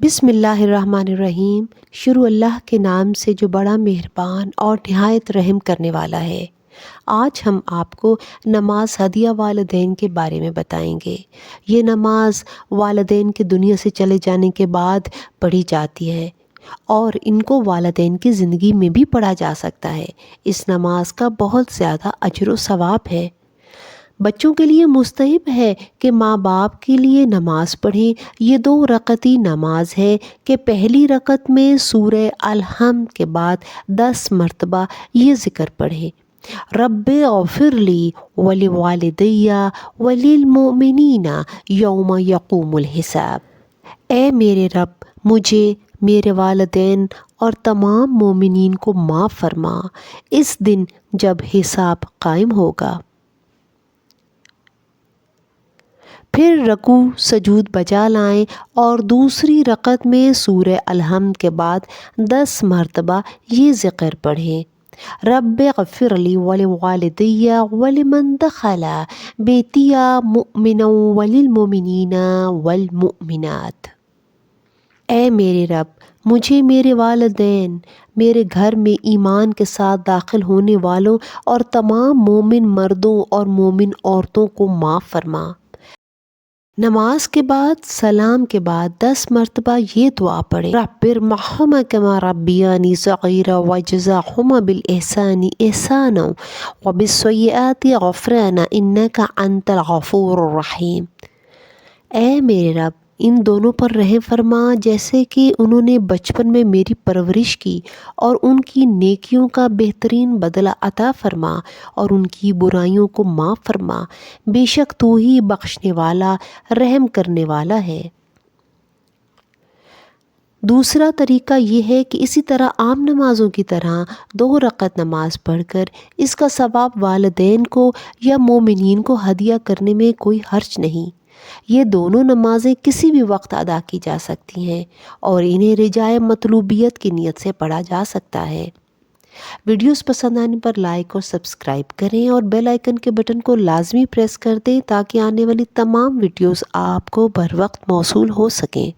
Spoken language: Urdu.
بسم اللہ الرحمن الرحیم۔ شروع اللہ کے نام سے جو بڑا مہربان اور نہایت رحم کرنے والا ہے۔ آج ہم آپ کو نماز ہدیہ والدین کے بارے میں بتائیں گے۔ یہ نماز والدین کے دنیا سے چلے جانے کے بعد پڑھی جاتی ہے اور ان کو والدین کی زندگی میں بھی پڑھا جا سکتا ہے۔ اس نماز کا بہت زیادہ اجر و ثواب ہے۔ بچوں کے لیے مستحب ہے کہ ماں باپ کے لیے نماز پڑھیں۔ یہ 2 رکعتی نماز ہے کہ پہلی رکعت میں سورہ الحمد کے بعد 10 مرتبہ یہ ذکر پڑھیں: رب اغفر لی ولوالدی وللمؤمنین یوم یقوم الحساب۔ اے میرے رب، مجھے، میرے والدین اور تمام مومنین کو معاف فرما اس دن جب حساب قائم ہوگا۔ پھر رکوع سجود بجا لائیں اور دوسری رکعت میں سورہ الحمد کے بعد 10 مرتبہ یہ ذکر پڑھیں: رب اغفر لی ولوالدی ولمن دخل بیتی مؤمنا وللمؤمنین والمؤمنات۔ اے میرے رب، مجھے، میرے والدین، میرے گھر میں ایمان کے ساتھ داخل ہونے والوں اور تمام مومن مردوں اور مومن عورتوں کو معاف فرما۔ نماز کے بعد سلام کے بعد 10 مرتبہ یہ دعا پڑھیں: رب ارحمہما کما ربیانی صغیرا وجزاہما بالإحسان إحسانا وبالسیئات غفرانا انک انت الغفور الرحیم۔ اے میرے رب، ان دونوں پر رحم فرما جیسے کہ انہوں نے بچپن میں میری پرورش کی، اور ان کی نیکیوں کا بہترین بدلہ عطا فرما اور ان کی برائیوں کو معاف فرما، بے شک تو ہی بخشنے والا، رحم کرنے والا ہے۔ دوسرا طریقہ یہ ہے کہ اسی طرح عام نمازوں کی طرح 2 رکعت نماز پڑھ کر اس کا ثواب والدین کو یا مومنین کو ہدیہ کرنے میں کوئی حرج نہیں۔ یہ دونوں نمازیں کسی بھی وقت ادا کی جا سکتی ہیں اور انہیں رجائے مطلوبیت کی نیت سے پڑھا جا سکتا ہے۔ ویڈیوز پسند آنے پر لائک اور سبسکرائب کریں اور بیل آئیکن کے بٹن کو لازمی پریس کر دیں تاکہ آنے والی تمام ویڈیوز آپ کو بر وقت موصول ہو سکیں۔